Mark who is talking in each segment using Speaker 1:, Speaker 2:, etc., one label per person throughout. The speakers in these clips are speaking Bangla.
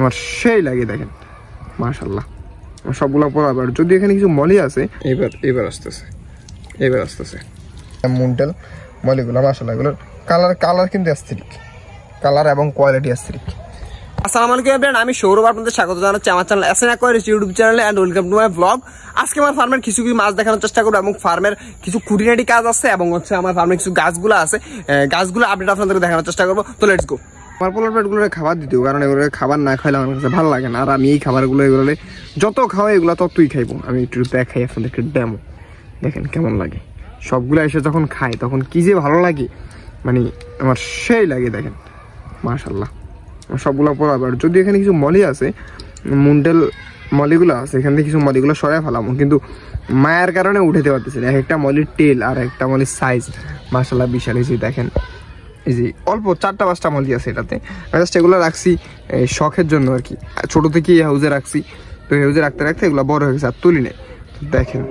Speaker 1: আমার সেই লাগে দেখেন মাশাআল্লাহ সবগুলা পড়াবার যদি এখানে কিছু মলি আছে এবার আসতেছে মুন্টেল মলিগুলো মাশাআল্লাহ এগুলোর কালার কিন্তু অ্যাস্থেটিক কালার এবং কোয়ালিটি অ্যাস্থেটিক।
Speaker 2: আসসালামু আলাইকুম এভরিওয়ান, আমি সৌরভ আপনাদের স্বাগত জানাচ্ছি আমার চ্যানেল এসএন অ্যাকোয়ারিয়াম ইউটিউব চ্যানেলে and welcome to my blog. আজকে আমার ফার্মের কিছু মাছ দেখানোর চেষ্টা করবো এবং ফার্মের কিছু খুঁটিনাটি কাজ আছে এবং হচ্ছে আমার ফার্মের কিছু গাছগুলো আছে, গাছগুলো আপডেট আপনাদের দেখানোর চেষ্টা করবো। তো লেটস গো।
Speaker 1: আমার পোলার প্যাটগুলো খাবার দিতেও, কারণ এগুলো খাবার না খাইলে আমার কাছে ভালো লাগে না। আর আমি এই খাবারগুলো এগুলো যত খাওয়াই এগুলো ততই খাইবো। আমি একটু দেখাই আপনাদেরকে ডেমো, দেখেন কেমন লাগে। সবগুলো এসে যখন খাই তখন কি যে ভালো লাগে, মানে আমার সেই লাগে দেখেন মাশাআল্লাহ সবগুলো পড়াবার। যদি এখানে কিছু মলি আছে, মুন্ডেল মলিগুলো আছে, এখান থেকে কিছু মলিগুলো সরাই ফেলাম, কিন্তু মায়ের কারণে উঠাতে পারতেছি না। এক একটা মলির টেল আর একটা মলির সাইজ মাশাআল্লাহ বিশাল। এই যে দেখেন, এই যে অল্প 4-5টা মলি আছে এটাতে। আমি জাস্ট এগুলো রাখছি শখের জন্য আর কি, ছোটো থেকে এই হাউজে রাখছি। তো এই হাউজে রাখতে রাখতে এগুলো বড় হয়ে গেছে আর তুলি নেই। দেখেন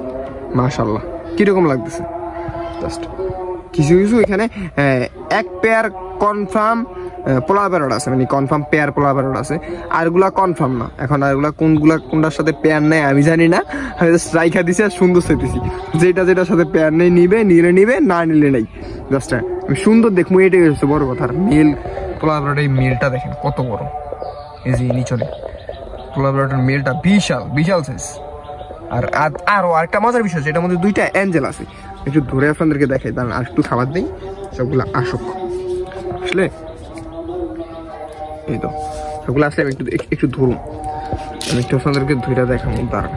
Speaker 1: মাশাআল্লাহ কীরকম লাগতেছে। জাস্ট কিছু এখানে এক পেয়ার কনফার্ম পোলার প্যারট আছে, মানে কনফার্ম পেয়ার পোলার প্যারট আছে, আর এগুলা কনফার্ম না। এখন আর এগুলা কোনটার সাথে পেয়ার নেই আমি জানি না। আমি জাস্ট রাইখা দিছি আর সুন্দর চেতেছি, যেটার সাথে পেয়ার নেই নিলে না নিলে নেই। জাস্ট আমি সুন্দর দেখবো, এটাই হচ্ছে বড় কথা। মেল পোলার প্যারট, এই মেলটা দেখেন কত বড়। এই যে নিচনে পোলার প্যারটের মেলটা বিশাল সাইজ। আর আরও আরেকটা মজার বিষয় আছে, এটার মধ্যে 2টা অ্যাঞ্জেল আছে। একটু ধরে আপনাদেরকে দেখাই, দাঁড়ান আর একটু খাবার দিই, সবগুলো আসুক। আসলে এই তো সবগুলো আসলে আমি একটু ধরুন, আমি একটু আপনাদেরকে ধরে দেখাবো। দাঁড়ান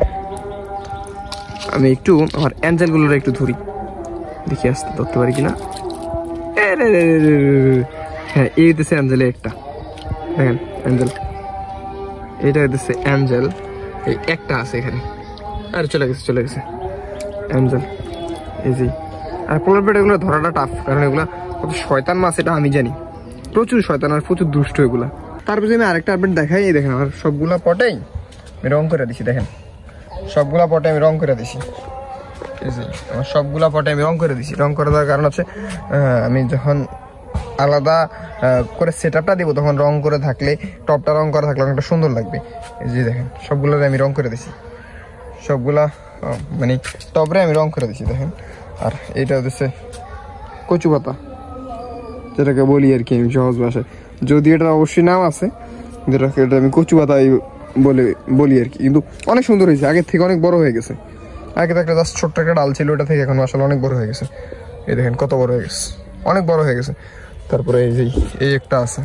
Speaker 1: আমি একটু আমার অ্যাঞ্জেলগুলোর একটু ধরি, দেখি আসতে ধরতে পারি কিনা। হ্যাঁ, এই হইতেছে অ্যাঞ্জেলে একটা, দেখেন অ্যাঞ্জেল, এইটা হইতেছে অ্যাঞ্জেল। এই একটা আছে এখানে, আর চলে গেছে অ্যাঞ্জেল। এই যে আর পোলার প্যারট এগুলো ধরাটা টাফ, কারণ এগুলো কত শয়তান মাছ এটা আমি জানি। প্রচুর শয়তান আর প্রচুর দুষ্ট এগুলা। তারপরে আমি আরেকটা আপডেট দেখাই। এই দেখেন আমার সবগুলা পটেই আমি রং করে দিছি, দেখেন সবগুলা পটে আমি রং করে দিছি। এই যে আমার সবগুলা পটে আমি রং করে দিছি। রং করে দেওয়ার কারণ হচ্ছে আমি যখন আলাদা করে সেট আপটা দেবো তখন রং করে থাকলে, টপটা রং করা থাকলে অনেকটা সুন্দর লাগবে। এই যে দেখেন সবগুলোরে আমি রং করে দিছি, সবগুলা মানে টপরে আমি রং করে দিছি দেখেন। আর এইটা হচ্ছে কচু পাতা, যেটাকে বলি আর কি আমি সহজ ভাষায়, যদি এটা অবশ্যই নাম আছে, যেটাকে এটা আমি কচু পাতাই বলি আর কি। কিন্তু অনেক সুন্দর হয়েছে, আগের থেকে অনেক বড় হয়ে গেছে। আগে তো একটা জাস্ট ছোট্ট একটা ডাল ছিল, ওটা থেকে এখন আসলে অনেক বড় হয়ে গেছে। এই দেখেন কত বড় হয়ে গেছে, অনেক বড় হয়ে গেছে। তারপরে এই একটা আছে,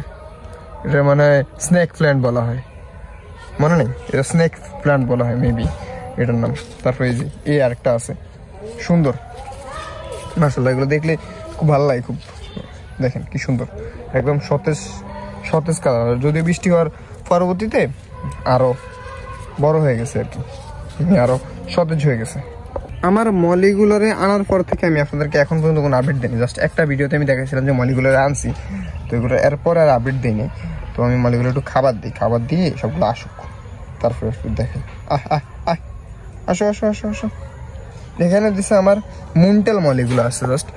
Speaker 1: এটা মানে স্নেক প্ল্যান্ট বলা হয়, মনে নেই, এটা স্নেক প্ল্যান্ট বলা হয় মেবি এটার নাম। তারপরে এই আরেকটা আছে সুন্দর মাশাআল্লাহ, এগুলো দেখলে খুব ভালো লাগে খুব। দেখেন কি সুন্দর, একদম সতেজ কালার। যদিও বৃষ্টি হওয়ার পরবর্তীতে আরও বড় হয়ে গেছে আর কি, আরও সতেজ হয়ে গেছে। আমার মলিগুলোরে আনার পর থেকে আমি আপনাদেরকে এখন পর্যন্ত কোনো আপডেট দিইনি। জাস্ট একটা ভিডিওতে আমি দেখাচ্ছিলাম যে মলিগুলোরে আনছি, তো এগুলো এরপর আর আপডেট দিইনি। তো আমি মলিগুলো একটু খাবার দিই, খাবার দিয়ে সবগুলো আসুক, তারপরে দেখেন। আসো। এখানে দিচ্ছে আমার মুন্টেল মলিগুলো আছে, জাস্ট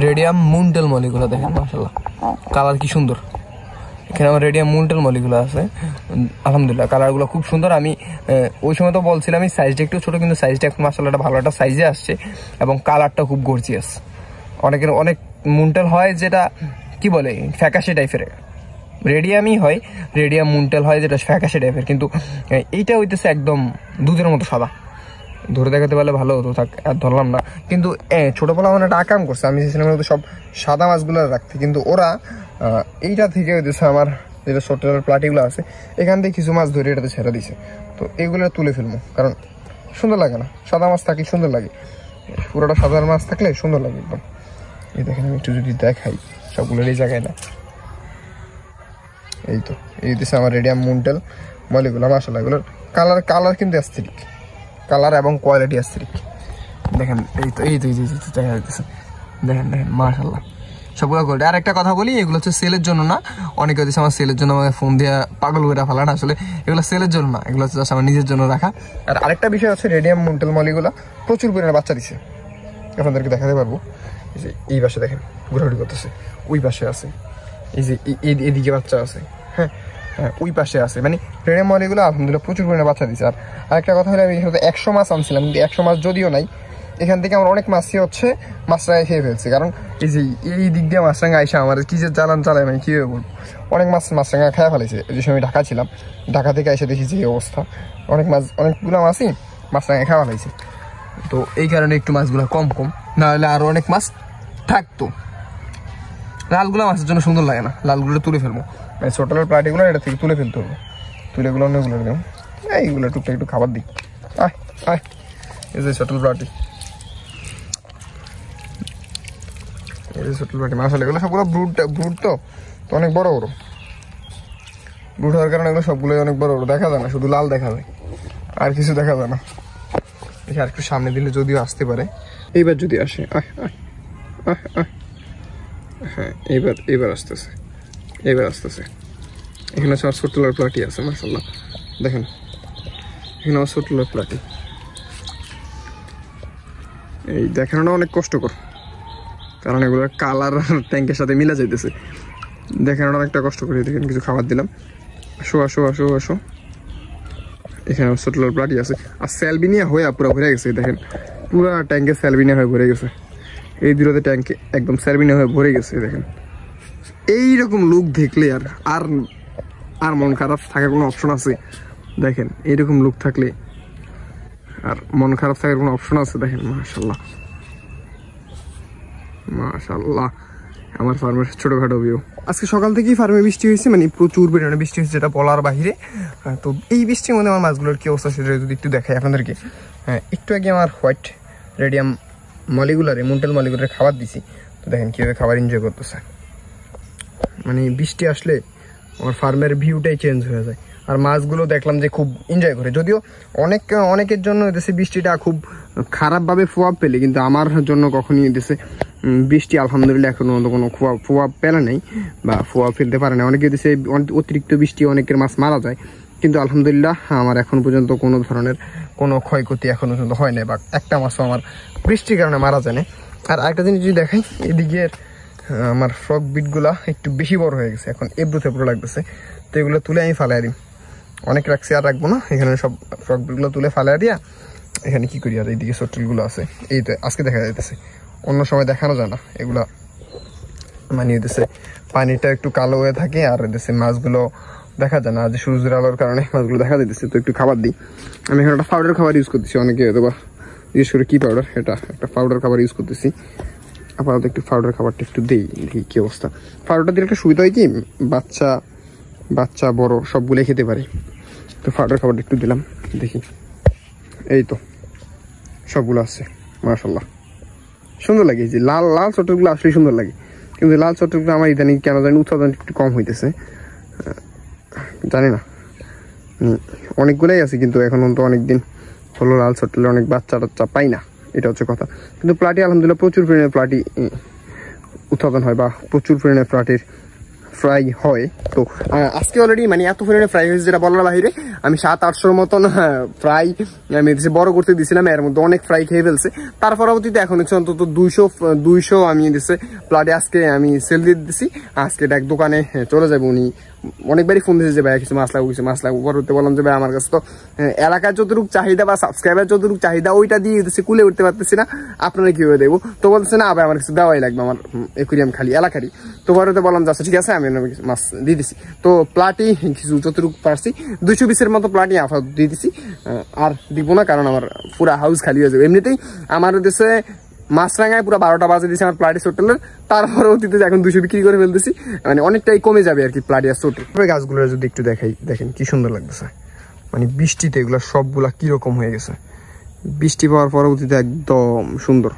Speaker 1: রেডিয়াম মুন্টেল মলিগুলো দেখেন মাশাআল্লাহ কালার কি সুন্দর। এখানে আমার রেডিয়াম মুন্টেল মলিগুলো আছে, আলহামদুলিল্লাহ কালারগুলো খুব সুন্দর। আমি ওই সময় তো বলছিলাম আমি সাইজটা একটু ছোটো, কিন্তু সাইজটা এখন মাশাআল্লাহ ভালো একটা সাইজে আসছে এবং কালারটা খুব গর্জিয়াস। অনেক মুন্টেল হয় যেটা কি বলে ফ্যাকাশে টাইপের, রেডিয়ামই হয়, রেডিয়াম মুন্টেল হয় যেটা ফ্যাকাশে টাইপের, কিন্তু এইটা হইতেছে একদম দুধের মতো সাদা। ধরে দেখাতে পারলে ভালো হতো, থাক আর ধরলাম না। কিন্তু ছোটোবেলা আমার একটা আকাম করছে, আমি চেয়েছিলাম সব সাদা মাছগুলো রাখতে, কিন্তু ওরা এইটা থেকে হইতেছে আমার যেটা ছোট প্লাটিগুলো আছে এখান থেকে কিছু মাছ ধরে এটাতে ছেড়ে দিছে। তো এইগুলো তুলে ফেলবো, কারণ সুন্দর লাগে না, সাদা মাছ থাকলে সুন্দর লাগে, পুরোটা সাদা মাছ থাকলে সুন্দর লাগে একদম। এই দেখেন আমি একটু যদি দেখাই সবগুলোর এই জায়গায় না, এই তো এই দিচ্ছে আমার রেডিয়াম মুন্টেল মলিগুলো মাশাআল্লাহ। এগুলোর কালার কিন্তু অ্যাস্থেটিক, কালার এবং কোয়ালিটি অ্যাস্থেটিক। দেখেন এই তো দেখা যাচ্ছে, দেখেন মাশাআল্লাহ সবগুলো গোল্ড। আর একটা কথা বলি, এগুলো হচ্ছে সেলের জন্য না। অনেকে হচ্ছে আমার সেলের জন্য আমাকে ফোন দিয়ে পাগল করে ফেলা না, আসলে এগুলো সেলের জন্য না, এগুলো হচ্ছে আমার নিজের জন্য রাখা। আর আরেকটা বিষয় আছে, রেডিয়াম মুন্টেল মলিগুলো প্রচুর পরিমাণে বাচ্চা দিছে, আপনাদেরকে দেখাতে পারবো। এই যে এই পাশে দেখেন ঘোরাঘুরি করতেছে, ওই পাশে আছে, এই যে এদিকে বাচ্চা আছে। হ্যাঁ, ওই পাশে আছে, মানে রেডিয়াম মলিগুলো আলহামদুলিল্লাহ প্রচুর পরিমাণে বাচ্চা দিচ্ছে। আর আরেকটা কথা হলো আমি এখানে 100 মাছ আনছিলাম, কিন্তু 100 মাছ যদিও নাই, এখান থেকে আমার অনেক মাছই হচ্ছে মাছরাঙা খেয়ে ফেলছে। কারণ এই যে এই দিক দিয়ে মাছরাঙা আইসা আমার কি যে জ্বালান চালায় মানে কীভাবে বলবো, অনেক মাছরাঙা খেয়ে ফেলেছে। যে সময় ঢাকা ছিলাম, ঢাকা থেকে এসে দেখি যে অবস্থা, অনেকগুলো মাছই মাছরাঙা খাওয়া ফেলেছে। তো এই কারণে একটু মাছগুলো কম না হলে আরও অনেক মাছ থাকতো। লালগুলো মাছের জন্য সুন্দর লাগে না, লালগুলো তুলে ফেলবো, মানে ছোটলার প্লাটিগুলো এটা থেকে তুলে ফেলতে হবে, তুলে এগুলো অন্যগুলো দেবো। এইগুলো টুকটাক একটু খাবার দিই। আয় এই যে ছোটল প্লাটি, এই যে ছোটল প্লাটি মাছ হলে এগুলো সবগুলো ব্রুড তো অনেক বড় বড় ব্রুড হওয়ার কারণে এগুলো সবগুলোই অনেক বড় বড় দেখা যায় না, শুধু লাল দেখা যায়, আর কিছু দেখা যায় না। দেখি আর একটু সামনে দিলে যদিও আসতে পারে, এইবার যদি আসে। হ্যাঁ এইবার আসতেছে, এখানে আমার ছোট্টলার প্লাটি আছে মাশাআল্লাহ, দেখেন এখানে আমার ছোট্টলার প্লাটি। এই দেখানোটা অনেক কষ্টকর, কারণ এগুলোর কালার ট্যাঙ্কের সাথে মিলা যাইতেছে, দেখানোটা অনেকটা কষ্ট করে। দেখেন কিছু খাবার দিলাম, আসো। এখানে আমার ছোট্টলার প্লাটি আছে, আর স্যালবিনিয়া হয়ে পুরো ভরে গেছে। দেখেন পুরা ট্যাঙ্কে স্যালবিনিয়া হয়ে ভরে গেছে, এই দুটোতে ট্যাঙ্কে একদম স্যালবিনিয়া হয়ে ভরে গেছে। দেখেন এইরকম লুক দেখলে আর মন খারাপ থাকার কোনো অপশন আছে? দেখেন এইরকম লুক থাকলে আর মন খারাপ থাকার কোনো অপশন আছে? দেখেন মাশাআল্লাহ আমার ফার্মের ছোটখাটো ভিউ। আজকে সকাল থেকেই ফার্মে বৃষ্টি হয়েছে, মানে প্রচুর পরিমাণে বৃষ্টি হয়েছে, যেটা বলার বাহিরে। তো এই বৃষ্টির মধ্যে আমার মাছগুলোর কি অবস্থা সেটা যদি একটু দেখাই আপনাদেরকে। একটু আগে আমার হোয়াইট রেডিয়াম মুন্টেল মলিগুলারে খাবার দিছি, তো দেখেন কীভাবে খাবার এনজয় করতেছে। মানে বৃষ্টি আসলে আমার ফার্মের ভিউটাই চেঞ্জ হয়ে যায়, আর মাছগুলো দেখলাম যে খুব এনজয় করে। যদিও অনেকের জন্য এদেশে বৃষ্টিটা খুব খারাপভাবে প্রভাব পেলে, কিন্তু আমার জন্য কখনই এদেশে বৃষ্টি আলহামদুলিল্লাহ এখনো কোনো প্রভাব পেলে নেই বা প্রভাব ফেলতে পারে না। অনেকে দেশে অতিরিক্ত বৃষ্টি অনেকের মাছ মারা যায়, কিন্তু আলহামদুলিল্লাহ আমার এখন পর্যন্ত কোনো ধরনের কোনো ক্ষয়ক্ষতি এখনো পর্যন্ত হয় না, বা একটা মাছও আমার বৃষ্টির কারণে মারা যায় না। আর আরেকটা জিনিস যদি দেখাই, এদিকে আমার ফ্রক বিটগুলা একটু বেশি বড় হয়ে গেছে, এখন এবড়ো লাগতেছে, তো এগুলো তুলে আমি ফালাই দিই। অনেক রাখছি, আর রাখবো না, এখানে সব ফ্রক বিটগুলো তুলে ফালাই দিয়া এখানে কি করি। আর এইদিকে চট্টলগুলো আছে, এই তো আজকে দেখা যাইতেছে, অন্য সময় দেখানো যায় না এগুলা। মানে এদেশে পানিটা একটু কালো হয়ে থাকে, আর এদেশে মাছগুলো দেখা যায় না, যে সূর্যের আলোর কারণে মাছগুলো দেখা যাইতেছে। তো একটু খাবার দিই। আমি এখানে একটা পাউডার খাবার ইউজ করতেছি, অনেকে হয়তো বা বিশেষ করে কি পাউডার, এটা একটা পাউডার খাবার ইউজ করতেছি। আপাতত একটু পাউডার খাবারটা একটু দিই, দেখি কি অবস্থা। পাউডারটা দিলে একটা সুবিধা হয় কি, বাচ্চা বড় সবগুলোই খেতে পারে। তো পাউডার খাবারটা একটু দিলাম, দেখি। এই তো সবগুলো আছে মাশাআল্লাহ, সুন্দর লাগে। যে লাল চট্টগুলো আসলেই সুন্দর লাগে, কিন্তু লাল চট্টগুলো আমার ইদানিং কেন জানি উৎপাদন একটু কম হইতেছে, জানি না। অনেকগুলাই আছে, কিন্তু এখন তো অনেকদিন হলো লাল চট্টলে অনেক বাচ্চা পাই না, এটা হচ্ছে কথা। কিন্তু প্লাটি আলহামদুলিল্লাহ প্রচুর পরিমাণে প্লাটি উৎপাদন হয়, বা প্রচুর পরিমাণে প্লাটির ফ্রাই হয়। তো আজকে অলরেডি মানে এত পরিমাণে ফ্রাই হয়েছে যেটা বলার বাইরে। আমি 700-800 মতন ফ্রাই আমি এদেশে বড় করতে দিয়েছিলাম, এর মধ্যে অনেক ফ্রাই খেয়ে ফেলছে। তার পরবর্তীতে এখন হচ্ছে অন্তত 200 আমি এদেশে প্লাটে আজকে আমি সেল দিয়ে দিচ্ছি। আজকে এটা এক দোকানে চলে যাবে, উনি অনেকবারই ফোন দিয়েছে যে ভাই কিছু মাছ লাগবে। পরবর্তীতে বললাম যে ভাই আমার কাছে তো এলাকার যতটুকু চাহিদা বা সাবস্ক্রাইবার যতটুকু চাহিদা ওইটা দিয়ে এদেশে কুলে উঠতে পারতেছি না, আপনারা কীভাবে দেবো? তো বলতেছে না ভাই আমার কিছু দেওয়াই লাগবে, আমার একুরিয়াম খালি এলাকারই। তো পরবর্তীতে বললাম আচ্ছা ঠিক আছে, আমি মাছ দিয়ে দিছি। তো প্লাটি কিছু যতটুকু পারছি 220-এর মতো প্লাটি আপাতত দিয়ে দিছি, আর দিব না, কারণ আমার পুরা হাউস খালি হয়ে যাবে। এমনিতেই আমার দেশে মাছরাঙায় পুরো 12টা বাজে দিয়েছি আমার প্লাটি হোটেলের, তার পরবর্তীতে এখন 200 বিক্রি করে ফেলতেছি, মানে অনেকটাই কমে যাবে আর কি প্লাটি আর ছোট। গাছগুলো যদি একটু দেখাই, দেখেন কি সুন্দর লাগতেছে। মানে বৃষ্টিতে এগুলো সবগুলা কিরকম হয়ে গেছে, বৃষ্টি পাওয়ার পরবর্তীতে একদম সুন্দর।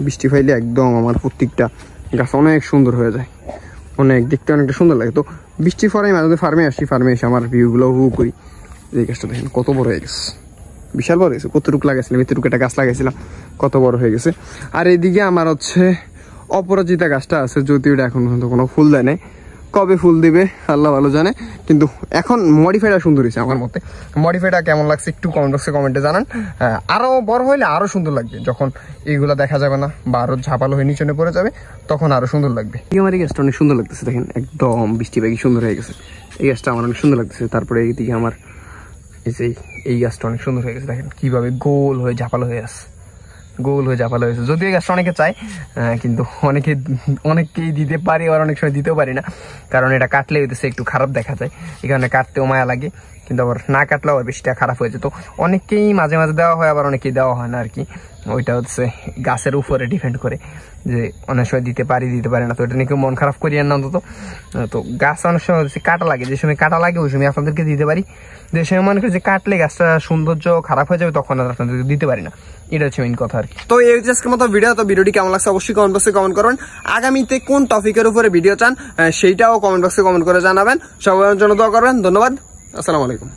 Speaker 1: বৃষ্টি পাইলে একদম আমার প্রত্যেকটা গাছ অনেক সুন্দর হয়ে যায়, দেখতে অনেকটা সুন্দর লাগে। তো বৃষ্টির পরে আমি মাঝে ফার্মে আসি, ফার্মে এসে আমার ভিউগুলো উপভোগ করি। এই গাছটা দেখেন কত বড় হয়ে গেছে, বিশাল বড় হয়েছে। কতটুকু লাগাইছিলাম, এতটুকু একটা গাছ লাগাইছিলাম, কত বড় হয়ে গেছে। আর এইদিকে আমার হচ্ছে অপরাজিতা গাছটা আছে, যদিও এটা এখন পর্যন্ত কোনো ফুল দেয় নাই, কবে ফুল দিবে আল্লাহ ভালো জানে। কিন্তু এখন মডিফাইটা সুন্দর হয়েছে আমার মতে। মডিফাইটা কেমন লাগছে একটু কমেন্ট বক্সে কমেন্টে জানান। আরও বড় হইলে আরও সুন্দর লাগবে, যখন এইগুলো দেখা যাবে না বা আরও ঝাপালো হয়ে নিচনে পড়ে যাবে তখন আরও সুন্দর লাগবে। আমার এই গাছটা অনেক সুন্দর লাগতেছে, দেখেন একদম বৃষ্টি পাখি সুন্দর হয়ে গেছে। এই গাছটা আমার অনেক সুন্দর লাগতেছে। তারপরে এইদিকে আমার এই গাছটা অনেক সুন্দর হয়ে গেছে, দেখেন কিভাবে গোল হয়ে ঝাপালো হয়ে আছে, গোল হয়ে ঝাপালো হয়েছে। যদিও এই গাছটা অনেকে চায়, কিন্তু অনেকেই দিতে পারি, আর অনেক সময় দিতেও পারি না, কারণ এটা কাটলে হইতেছে একটু খারাপ দেখা যায়, এই কারণে কাটতেও মায়া লাগে, কিন্তু আবার না কাটলেও আবার বেশিটা খারাপ হয়ে যায়। তো অনেকেই মাঝে মাঝে দেওয়া হয়, আবার অনেকেই দেওয়া হয় না আর কি। ওইটা হচ্ছে গাছের উপরে ডিপেন্ড করে, যে অনেক সময় দিতে পারি দিতে পারি না। তো এটা নিয়ে কেউ মন খারাপ করিয়েন না অন্তত। তো গাছ অনেক সময় হচ্ছে কাটা লাগে, যে সময় কাটা লাগে ওই সময় আপনাদেরকে দিতে পারি, যে সময় মনে করি যে কাটলে গাছটা সৌন্দর্য খারাপ হয়ে যাবে, তখন আর আপনাদেরকে দিতে পারি না। এটা হচ্ছে মেইন কথা আর কি।
Speaker 2: তো এই আজকের মতো ভিডিও। তো ভিডিওটি কেমন লাগছে অবশ্যই কমেন্ট বক্সে কমেন্ট করবেন। আগামীতে কোন টপিকের উপরে ভিডিও চান সেইটাও কমেন্ট বক্সে কমেন্ট করে জানাবেন। সবার জন্য দোয়া করবেন। ধন্যবাদ, আসসালামু আলাইকুম।